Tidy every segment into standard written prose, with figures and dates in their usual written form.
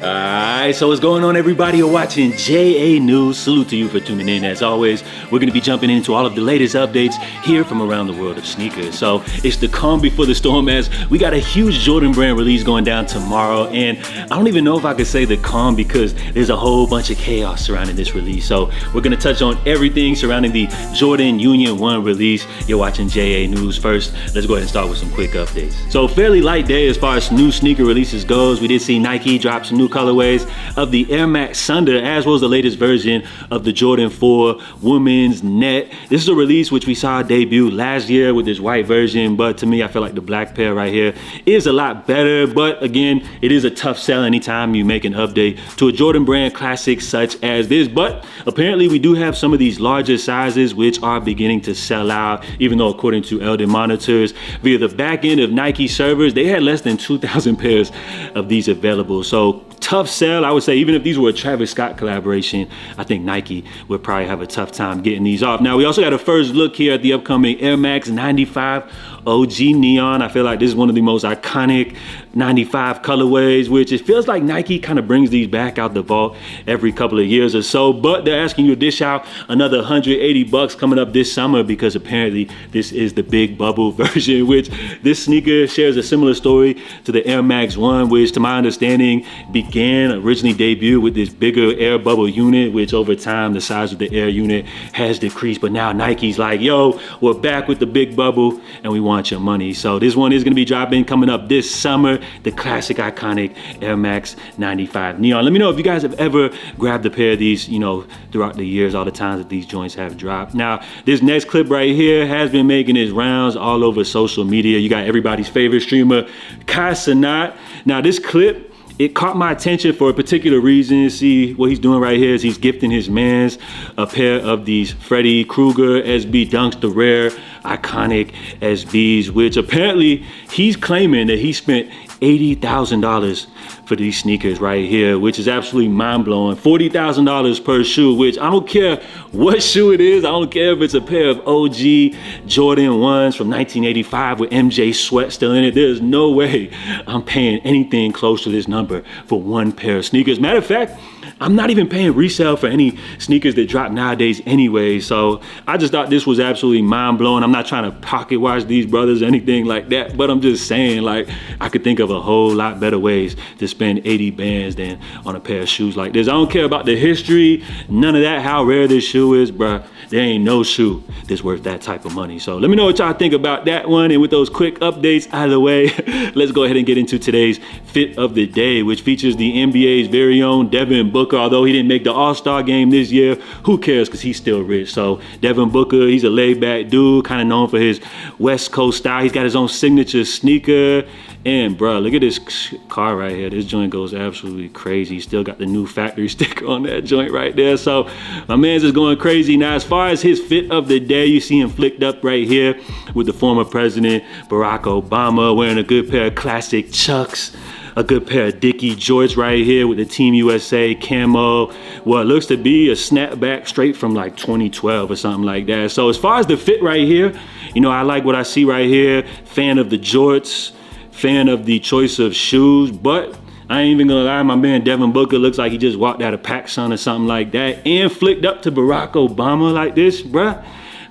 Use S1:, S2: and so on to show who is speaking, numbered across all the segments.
S1: Alright, so what's going on, everybody? You're watching JA News. Salute to you for tuning in. As always, we're going to be jumping into all of the latest updates here from around the world of sneakers. So it's the calm before the storm, as we got a huge Jordan brand release going down tomorrow. And I don't even know if I could say the calm because there's a whole bunch of chaos surrounding this release. So we're going to touch on everything surrounding the Jordan Union 1 release. You're watching JA News. First, let's go ahead and start with some quick updates. So fairly light day as far as new sneaker releases goes. We did see Nike drop some new colorways of the Air Max Thunder, as well as the latest version of the Jordan 4 Women's Net. This is a release which we saw debut last year with this white version, but to me, I feel like the black pair right here is a lot better. But again, it is a tough sell anytime you make an update to a Jordan brand classic such as this. But apparently we do have some of these larger sizes which are beginning to sell out, even though according to Eldon monitors via the back end of Nike servers, they had less than 2,000 pairs of these available. So tough sell, I would say. Even if these were a Travis Scott collaboration, I think Nike would probably have a tough time getting these off. Now, we also got a first look here at the upcoming Air Max 95 OG Neon. I feel like this is one of the most iconic 95 colorways, which it feels like Nike kind of brings these back out the vault every couple of years or so, but they're asking you to dish out another $180 coming up this summer because apparently this is the big bubble version, which this sneaker shares a similar story to the Air Max 1, which to my understanding originally debuted with this bigger air bubble unit, which over time the size of the air unit has decreased. But now Nike's like, yo, we're back with the big bubble and we want your money. So this one is going to be dropping coming up this summer, the classic iconic Air Max 95 Neon. Let me know if you guys have ever grabbed a pair of these, you know, throughout the years, all the times that these joints have dropped. Now, this next clip right here has been making its rounds all over social media. You got everybody's favorite streamer, Kai Cenat. Now, this clip, it caught my attention for a particular reason. See, what he's doing right here is he's gifting his mans a pair of these Freddy Krueger SB Dunks, the rare, iconic SBs, which apparently he's claiming that he spent $80,000 for these sneakers right here, which is absolutely mind-blowing. $40,000 per shoe, which I don't care what shoe it is. I don't care if it's a pair of OG Jordan 1s from 1985 with MJ Sweat still in it. There's no way I'm paying anything close to this number for one pair of sneakers. Matter of fact, I'm not even paying resale for any sneakers that drop nowadays anyway. So I just thought this was absolutely mind-blowing. I'm not trying to pocket watch these brothers or anything like that, but I'm just saying, like, I could think of a whole lot better ways to spend 80 bands than on a pair of shoes like this. I don't care about the history, none of that, how rare this shoe is, bruh. There ain't no shoe that's worth that type of money. So let me know what y'all think about that one. And with those quick updates out of the way, let's go ahead and get into today's fit of the day, which features the NBA's very own Devin Booker. Although he didn't make the All-Star game this year, who cares, because he's still rich. So Devin Booker, he's a laid-back dude, kind of known for his West Coast style. He's got his own signature sneaker. And bro, look at this car right here. This joint goes absolutely crazy. He's still got the new factory sticker on that joint right there. So my man's just going crazy. Now, as far as his fit of the day, you see him flicked up right here with the former president, Barack Obama, wearing a good pair of classic Chucks, a good pair of Dickie jorts right here with the Team USA camo. What looks to be a snapback straight from like 2012 or something like that. So as far as the fit right here, you know, I like what I see right here. Fan of the jorts, fan of the choice of shoes, but I ain't even gonna lie, my man Devin Booker looks like he just walked out of PacSun or something like that and flicked up to Barack Obama like this, bruh.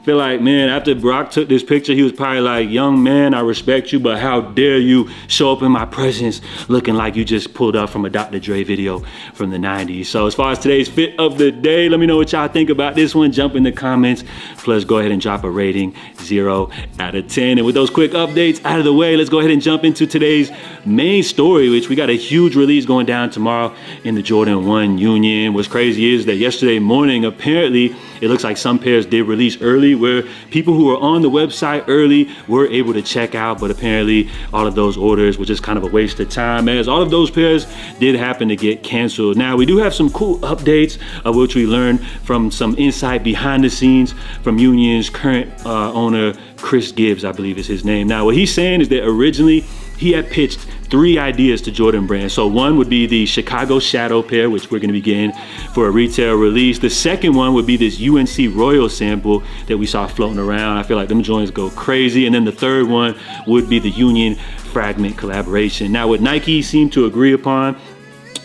S1: Feel like, man, after Barack took this picture, he was probably like, young man, I respect you, but how dare you show up in my presence looking like you just pulled up from a Dr. Dre video from the 90s. So as far as today's fit of the day, let me know what y'all think about this one. Jump in the comments. Plus, go ahead and drop a rating, 0 out of 10. And with those quick updates out of the way, let's go ahead and jump into today's main story, which we got a huge release going down tomorrow in the Jordan 1 Union. What's crazy is that yesterday morning, apparently, it looks like some pairs did release early, where people who were on the website early were able to check out, but apparently all of those orders were just kind of a waste of time, as all of those pairs did happen to get canceled. Now, we do have some cool updates of which we learned from some insight behind the scenes from Union's current owner, Chris Gibbs, I believe is his name. Now, what he's saying is that originally he had pitched 3 ideas to Jordan Brand. So one would be the Chicago Shadow pair, which we're gonna be getting for a retail release. The second one would be this UNC Royal sample that we saw floating around. I feel like them joints go crazy. And then the third one would be the Union Fragment collaboration. Now, what Nike seemed to agree upon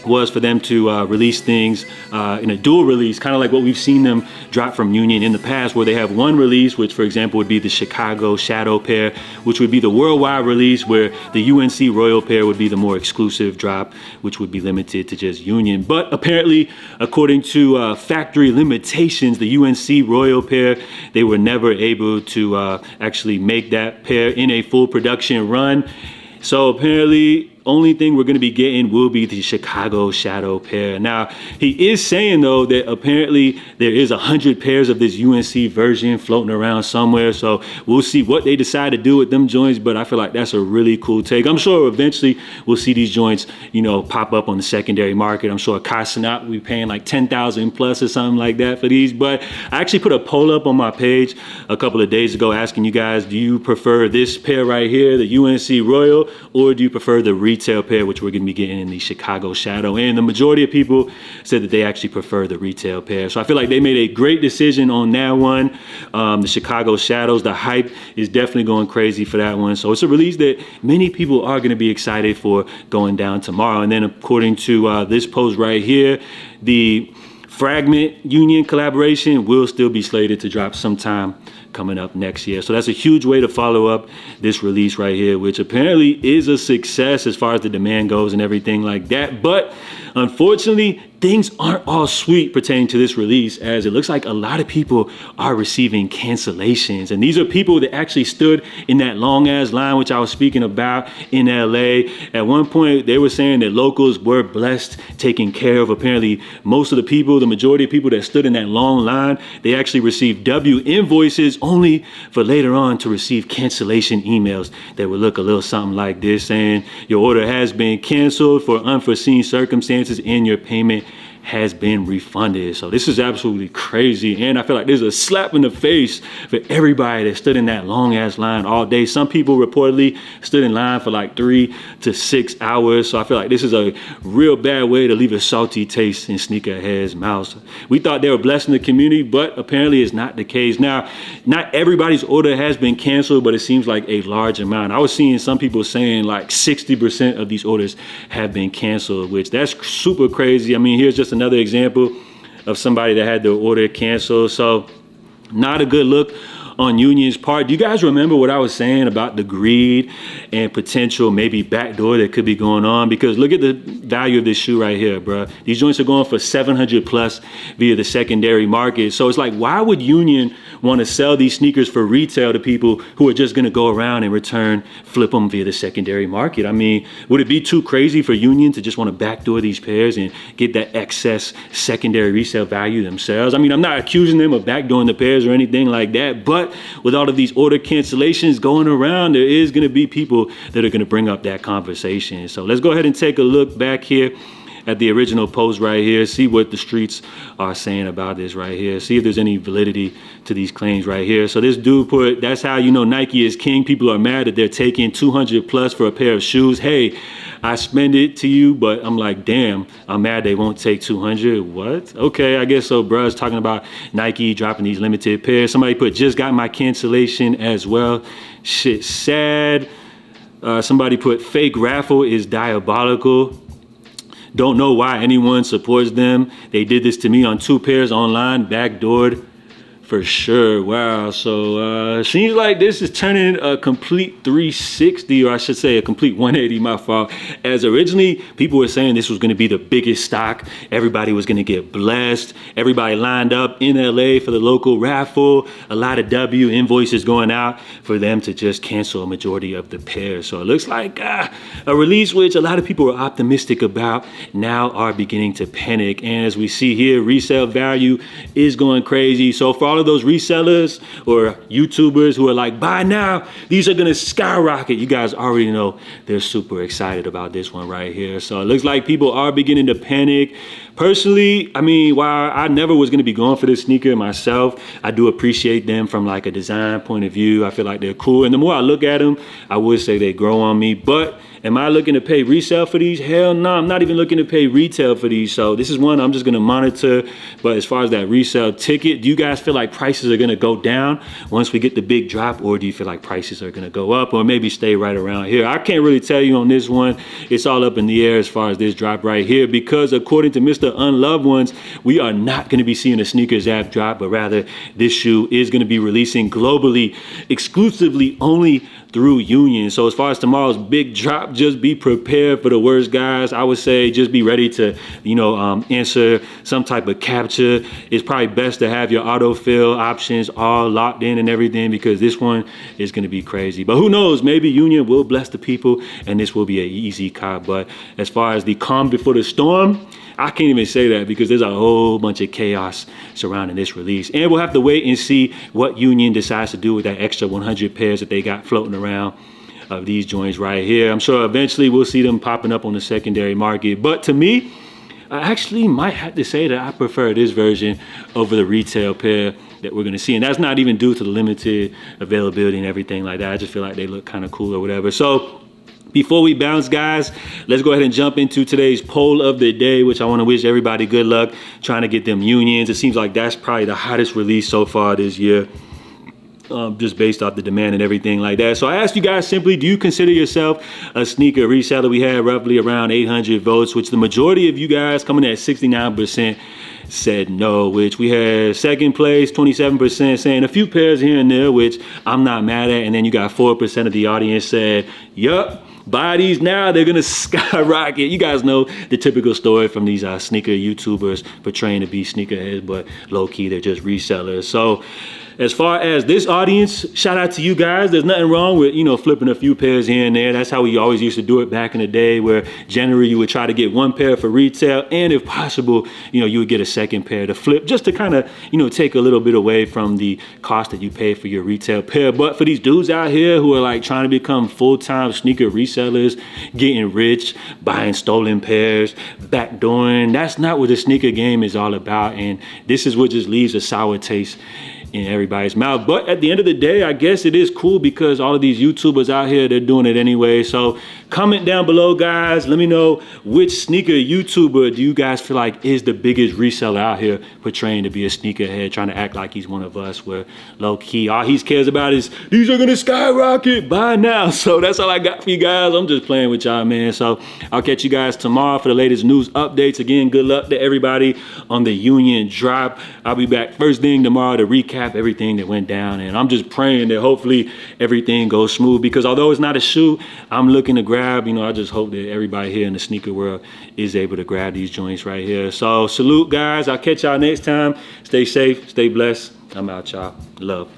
S1: was for them to release things in a dual release, kind of like what we've seen them drop from Union in the past, where they have one release, which for example would be the Chicago Shadow pair, which would be the worldwide release, where the UNC Royal pair would be the more exclusive drop, which would be limited to just Union. But apparently, according to factory limitations, the UNC Royal pair, they were never able to actually make that pair in a full production run. So apparently, only thing we're going to be getting will be the Chicago Shadow pair. Now, he is saying though that apparently there is 100 pairs of this UNC version floating around somewhere. So we'll see what they decide to do with them joints. But I feel like that's a really cool take. I'm sure eventually we'll see these joints, pop up on the secondary market. I'm sure Kai Cenat will be paying like 10,000 plus or something like that for these. But I actually put a poll up on my page a couple of days ago asking you guys, do you prefer this pair right here, the UNC Royal, or do you prefer the retail pair, which we're going to be getting in the Chicago Shadow? And the majority of people said that they actually prefer the retail pair. So I feel like they made a great decision on that one. The Chicago Shadows, the hype is definitely going crazy for that one. So it's a release that many people are going to be excited for going down tomorrow. And then according to this post right here, the Fragment Union collaboration will still be slated to drop sometime coming up next year. So that's a huge way to follow up this release right here, which apparently is a success as far as the demand goes and everything like that. But unfortunately, things aren't all sweet pertaining to this release, as it looks like a lot of people are receiving cancellations. And these are people that actually stood in that long ass line, which I was speaking about in LA. At one point, they were saying that locals were blessed, taken care of. Apparently, most of the people, the majority of people that stood in that long line, they actually received W invoices only for later on to receive cancellation emails that would look a little something like this, saying your order has been canceled for unforeseen circumstances and your payment has been refunded. So this is absolutely crazy. And I feel like there's a slap in the face for everybody that stood in that long ass line all day. Some people reportedly stood in line for like 3 to 6 hours. So I feel like this is a real bad way to leave a salty taste in sneakerheads' mouths. We thought they were blessing the community, but apparently it's not the case. Now, not everybody's order has been canceled, but it seems like a large amount. I was seeing some people saying like 60% of these orders have been canceled, which that's super crazy. I mean, here's just another example of somebody that had their order canceled. So not a good look on Union's part. Do you guys remember what I was saying about the greed and potential maybe backdoor that could be going on? Because look at the value of this shoe right here, bro. These joints are going for 700 plus via the secondary market. So it's like, why would Union want to sell these sneakers for retail to people who are just going to go around and return, flip them via the secondary market? I mean, would it be too crazy for Union to just want to backdoor these pairs and get that excess secondary resale value themselves? I mean, I'm not accusing them of backdooring the pairs or anything like that, but with all of these order cancellations going around, there is going to be people that are going to bring up that conversation. So let's go ahead and take a look back here at the original post right here, see what the streets are saying about this right here, see if there's any validity to these claims right here. So this dude put, that's how you know Nike is king. People are mad that they're taking 200 plus for a pair of shoes. Hey, I spend it to you, but I'm like, damn, I'm mad they won't take 200. What? Okay, I guess so. Bruh's talking about Nike dropping these limited pairs. Somebody put, just got my cancellation as well. Shit, sad. Somebody put, fake raffle is diabolical. Don't know why anyone supports them. They did this to me on 2 pairs online, backdoored. For sure. Wow. So seems like this is turning a complete 360, or I should say a complete 180, my fault. As originally people were saying this was going to be the biggest stock. Everybody was going to get blessed. Everybody lined up in LA for the local raffle. A lot of W invoices going out for them to just cancel a majority of the pairs. So it looks like a release which a lot of people were optimistic about now are beginning to panic. And as we see here, resale value is going crazy. So for all of those resellers or YouTubers who are like, buy now, these are gonna skyrocket, you guys already know they're super excited about this one right here. So it looks like people are beginning to panic. Personally, I mean, while I never was going to be going for this sneaker myself, I do appreciate them from like a design point of view. I feel like they're cool. And the more I look at them, I would say they grow on me. But am I looking to pay resale for these? Hell no, I'm not even looking to pay retail for these. So this is one I'm just going to monitor. But as far as that resale ticket, do you guys feel like prices are going to go down once we get the big drop? Or do you feel like prices are going to go up or maybe stay right around here? I can't really tell you on this one. It's all up in the air as far as this drop right here, because according to Mr. Unloved Ones, we are not going to be seeing a sneakers app drop, but rather this shoe is going to be releasing globally, exclusively only through Union. So as far as tomorrow's big drop, just be prepared for the worst, guys. I would say just be ready to, answer some type of capture. It's probably best to have your autofill options all locked in and everything, because this one is going to be crazy. But who knows, maybe Union will bless the people and this will be an easy cop. But as far as the calm before the storm, I can't even say that because there's a whole bunch of chaos surrounding this release. And we'll have to wait and see what Union decides to do with that extra 100 pairs that they got floating around of these joints right here. I'm sure eventually we'll see them popping up on the secondary market. But to me, I actually might have to say that I prefer this version over the retail pair that we're going to see. And that's not even due to the limited availability and everything like that. I just feel like they look kind of cool or whatever. So before we bounce, guys, let's go ahead and jump into today's poll of the day, which I want to wish everybody good luck trying to get them Unions. It seems like that's probably the hottest release so far this year, just based off the demand and everything like that. So I asked you guys simply, do you consider yourself a sneaker reseller? We had roughly around 800 votes, which the majority of you guys, coming at 69%, said no, which we had second place, 27% saying a few pairs here and there, which I'm not mad at. And then you got 4% of the audience said, yup, buy these now, they're gonna skyrocket. You guys know the typical story from these sneaker YouTubers portraying to be sneakerheads, but low-key they're just resellers. So as far as this audience, shout out to you guys. There's nothing wrong with, flipping a few pairs here and there. That's how we always used to do it back in the day, where generally you would try to get one pair for retail, and if possible, you would get a second pair to flip, just to kind of, take a little bit away from the cost that you pay for your retail pair. But for these dudes out here who are like trying to become full-time sneaker resellers, getting rich, buying stolen pairs, backdooring, that's not what the sneaker game is all about. And this is what just leaves a sour taste in everybody's mouth. But at the end of the day, I guess it is cool because all of these YouTubers out here, they're doing it anyway. So comment down below, guys. Let me know which sneaker YouTuber do you guys feel like is the biggest reseller out here, portraying to be a sneakerhead, trying to act like he's one of us, where low key all he cares about is these are gonna skyrocket, buy now. So that's all I got for you guys. I'm just playing with y'all, man. So I'll catch you guys tomorrow for the latest news updates. Again, good luck to everybody on the Union drop. I'll be back first thing tomorrow to recap everything that went down, and I'm just praying that hopefully everything goes smooth, because although it's not a shoe I'm looking to grab, I just hope that everybody here in the sneaker world is able to grab these joints right here. So salute, guys. I'll catch y'all next time. Stay safe, stay blessed. I'm out, y'all. Love.